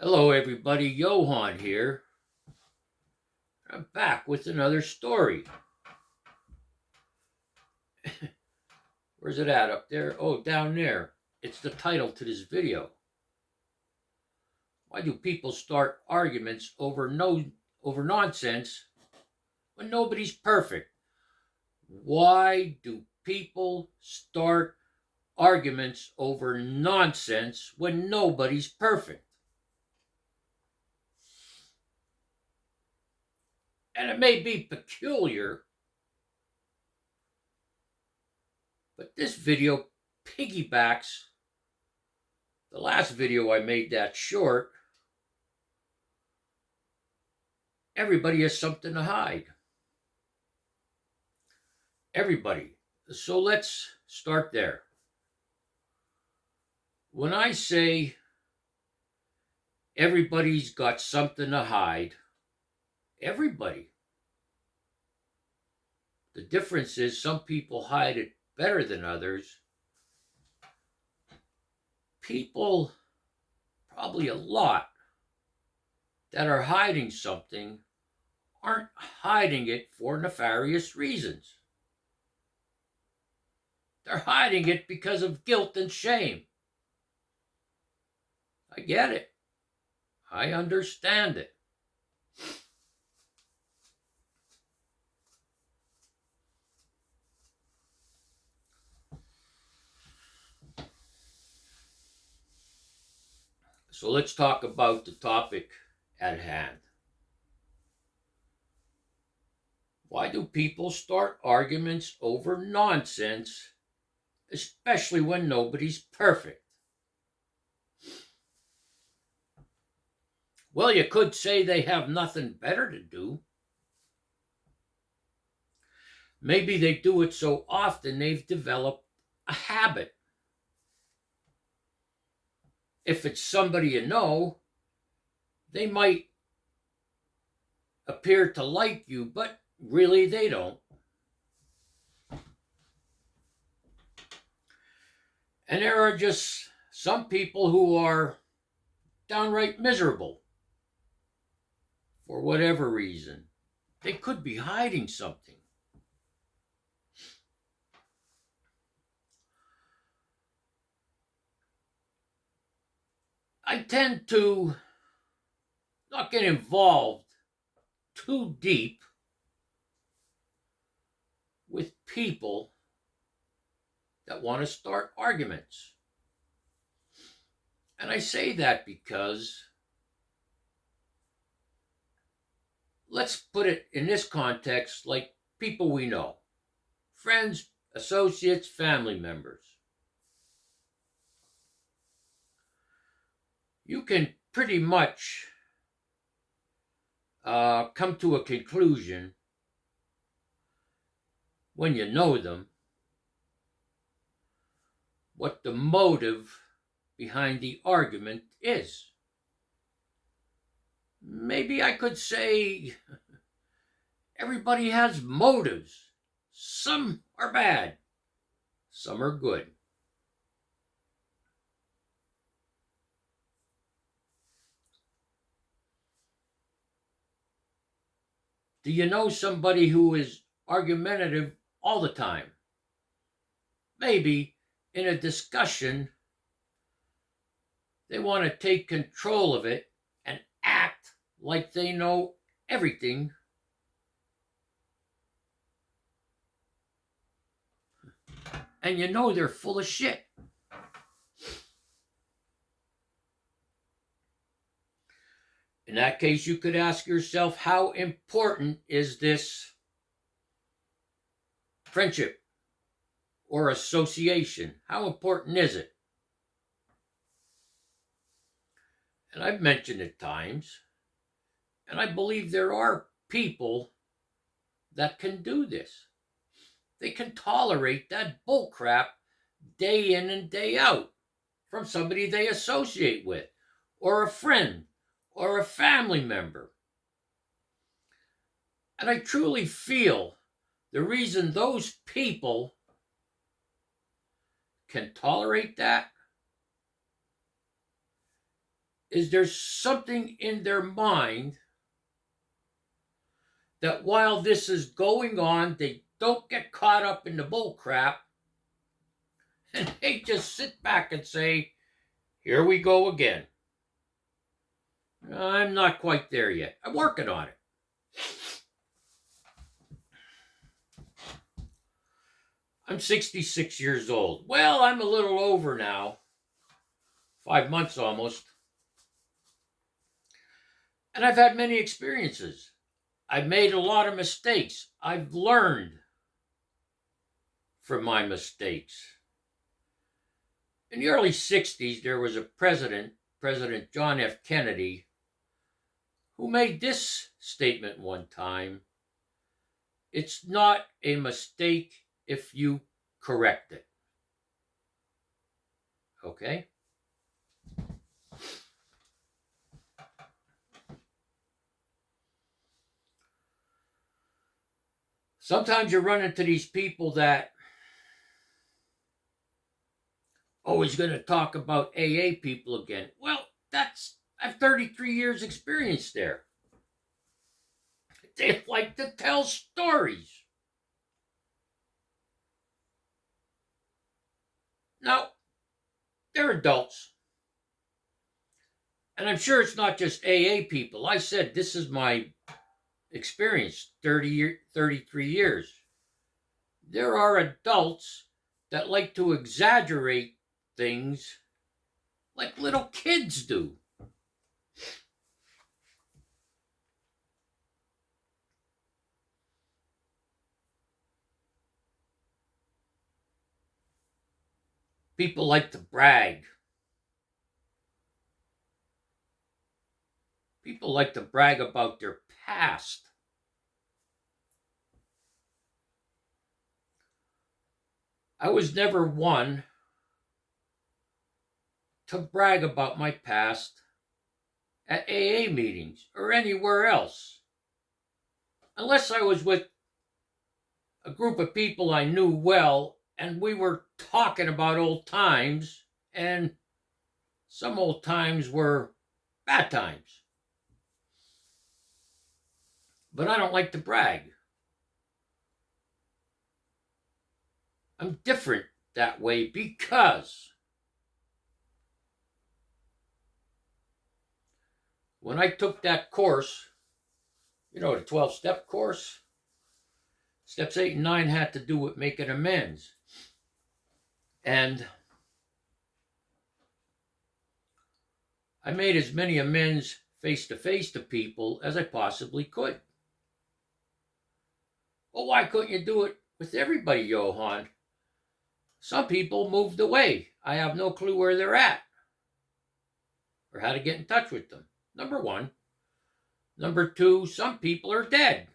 Hello, everybody. Johan here. I'm back with another story. Where's it at up there? Oh, down there. It's the title to this video. Why do people start arguments over nonsense when nobody's perfect? Why do people start arguments over nonsense when nobody's perfect? And it may be peculiar, but this video piggybacks the last video I made that short. Everybody has something to hide. Everybody. So let's start there. When I say everybody's got something to hide, everybody. The difference is some people hide it better than others. People, probably a lot, that are hiding something aren't hiding it for nefarious reasons. They're hiding it because of guilt and shame. I get it. I understand it. So let's talk about the topic at hand. Why do people start arguments over nonsense, especially when nobody's perfect? Well, you could say they have nothing better to do. Maybe they do it so often they've developed a habit. If it's somebody you know, they might appear to like you, but really they don't. And there are just some people who are downright miserable for whatever reason. They could be hiding something. I tend to not get involved too deep with people that want to start arguments. And I say that because, let's put it in this context, like people we know, friends, associates, family members. You can pretty much come to a conclusion when you know them what the motive behind the argument is. Maybe I could say everybody has motives. Some are bad, some are good. Do you know somebody who is argumentative all the time? Maybe in a discussion, they want to take control of it and act like they know everything. And you know they're full of shit. In that case, you could ask yourself, how important is this friendship or association? How important is it? And I've mentioned it times, and I believe there are people that can do this. They can tolerate that bullcrap day in and day out from somebody they associate with, or a friend, or a family member. And I truly feel the reason those people can tolerate that is there's something in their mind that while this is going on, they don't get caught up in the bull crap, and they just sit back and say, here we go again. I'm not quite there yet. I'm working on it. I'm 66 years old. Well, I'm a little over now. 5 months almost. And I've had many experiences. I've made a lot of mistakes. I've learned from my mistakes. In the early 60s, there was a president, President John F. Kennedy, who made this statement one time: it's not a mistake if you correct it. Okay? Sometimes you run into these people that always going to talk about AA people again. Well, I've 33 years experience there. They like to tell stories. Now, they're adults. And I'm sure it's not just AA people. I said this is my experience, 33 years. There are adults that like to exaggerate things like little kids do. People like to brag. People like to brag about their past. I was never one to brag about my past at AA meetings or anywhere else, unless I was with a group of people I knew well and we were talking about old times, and some old times were bad times. But I don't like to brag. I'm different that way because when I took that course, the 12-step course, steps 8 and 9 had to do with making amends. And I made as many amends face-to-face to people as I possibly could. Well, why couldn't you do it with everybody, Johan? Some people moved away. I have no clue where they're at or how to get in touch with them. Number one. Number two, some people are dead.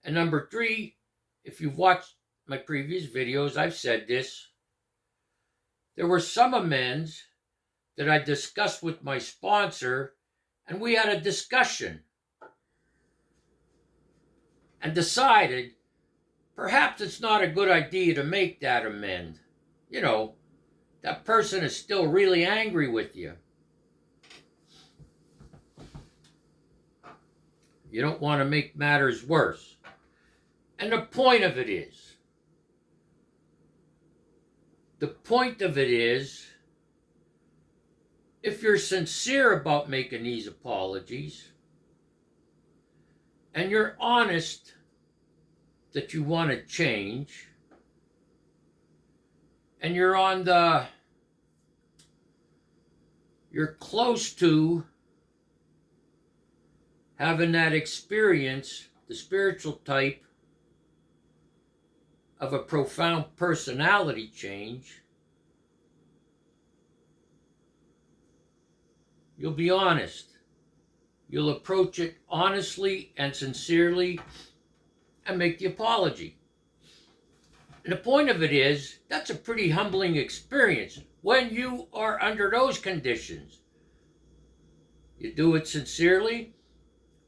And number three, if you've watched my previous videos, I've said this. There were some amends that I discussed with my sponsor, and we had a discussion and decided perhaps it's not a good idea to make that amend. That person is still really angry with you. You don't want to make matters worse. And the point of it is, if you're sincere about making these apologies, and you're honest that you want to change, and you're close to having that experience, the spiritual type of a profound personality change, you'll be honest. You'll approach it honestly and sincerely and make the apology. And the point of it is, that's a pretty humbling experience when you are under those conditions. You do it sincerely.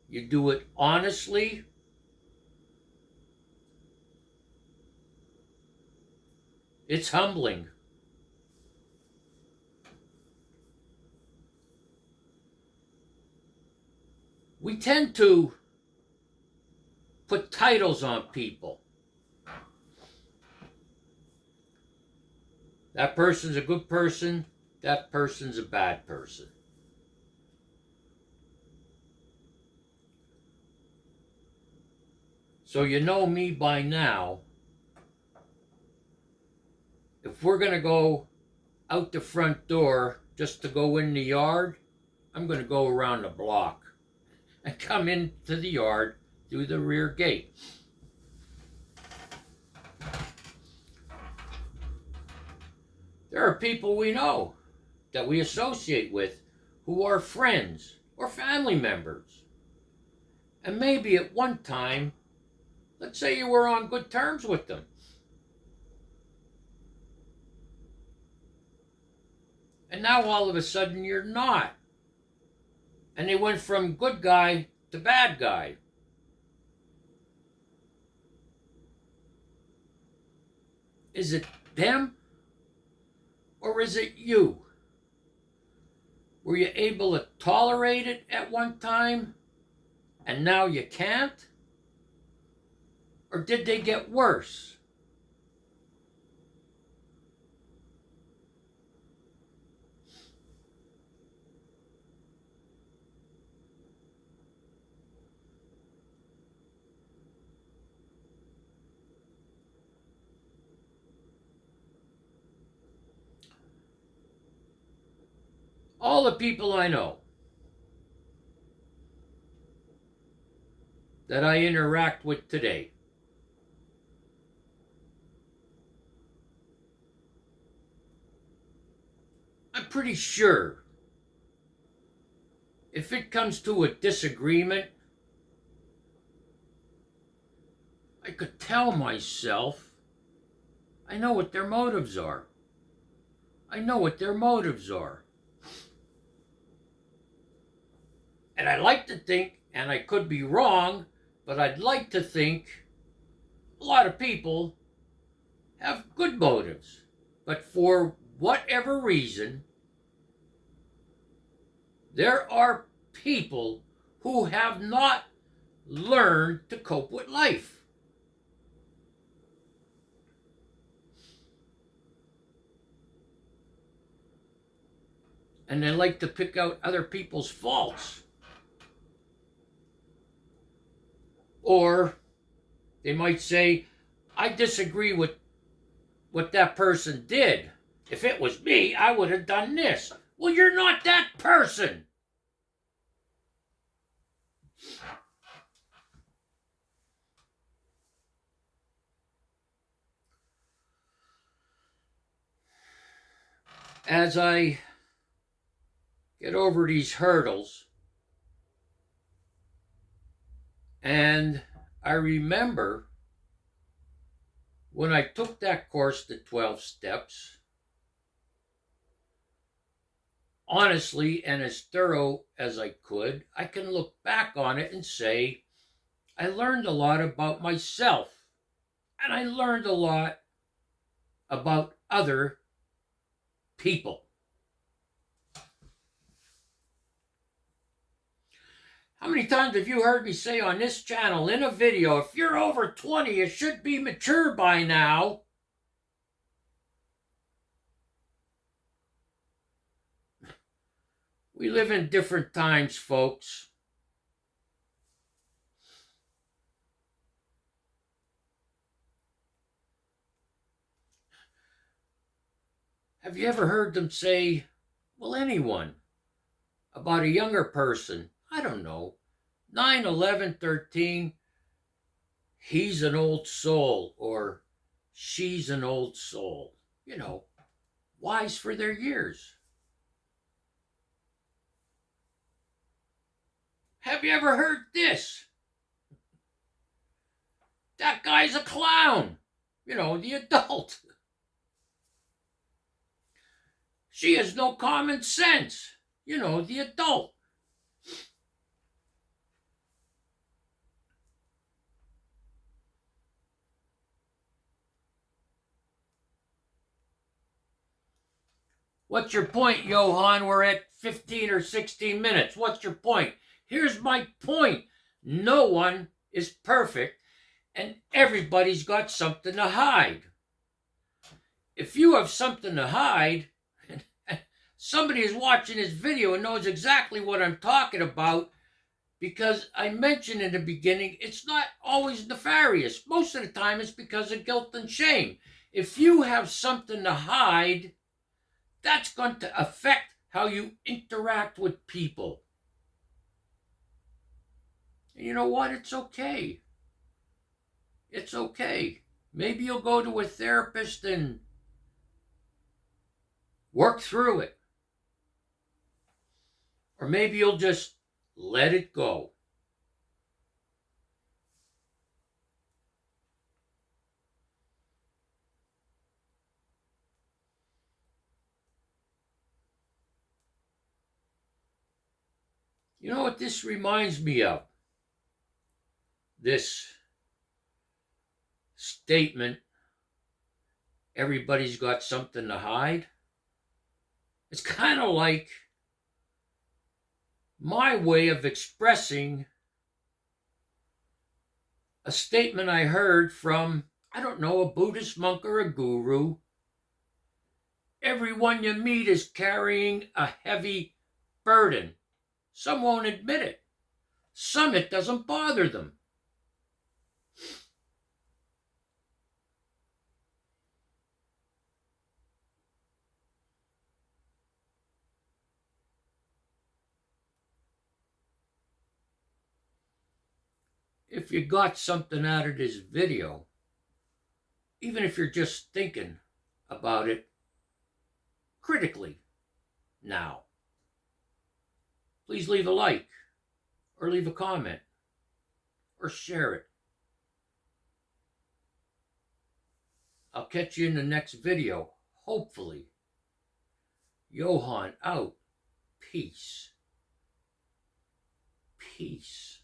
You do it honestly. It's humbling. we tend to put titles on people. That person's a good person, that person's a bad person. So you know me by now. If we're going to go out the front door just to go in the yard, I'm going to go around the block and come into the yard through the rear gate. There are people we know that we associate with who are friends or family members. And maybe at one time, let's say you were on good terms with them. And now all of a sudden you're not. And they went from good guy to bad guy. Is it them or is it you? Were you able to tolerate it at one time and now you can't? Or did they get worse? All the people I know that I interact with today, I'm pretty sure if it comes to a disagreement, I could tell myself, I know what their motives are. I know what their motives are. And I like to think, and I could be wrong, but I'd like to think a lot of people have good motives. But for whatever reason, there are people who have not learned to cope with life. And they like to pick out other people's faults. Or they might say, I disagree with what that person did. If it was me, I would have done this. Well, you're not that person. As I get over these hurdles, and I remember when I took that course, the 12 steps, honestly and as thorough as I could, I can look back on it and say, I learned a lot about myself, and I learned a lot about other people. How many times have you heard me say on this channel in a video, if you're over 20, you should be mature by now? We live in different times, folks. Have you ever heard them say, well, anyone, about a younger person, I don't know, 9, 11, 13, he's an old soul, or she's an old soul, you know, wise for their years. Have you ever heard this? That guy's a clown, you know, the adult. She has no common sense, you know, the adult. What's your point, Johan? We're at 15 or 16 minutes. What's your point? Here's my point. No one is perfect, and everybody's got something to hide. If you have something to hide, somebody is watching this video and knows exactly what I'm talking about, because I mentioned in the beginning, it's not always nefarious. Most of the time, it's because of guilt and shame. If you have something to hide, that's going to affect how you interact with people. And you know what? It's okay. It's okay. Maybe you'll go to a therapist and work through it. Or maybe you'll just let it go. You know what this reminds me of? This statement, everybody's got something to hide. It's kind of like my way of expressing a statement I heard from, I don't know, a Buddhist monk or a guru. Everyone you meet is carrying a heavy burden. Some won't admit it. Some it doesn't bother them. If you got something out of this video, even if you're just thinking about it critically now, please leave a like or leave a comment or share it. I'll catch you in the next video, hopefully. Johan out. Peace. Peace.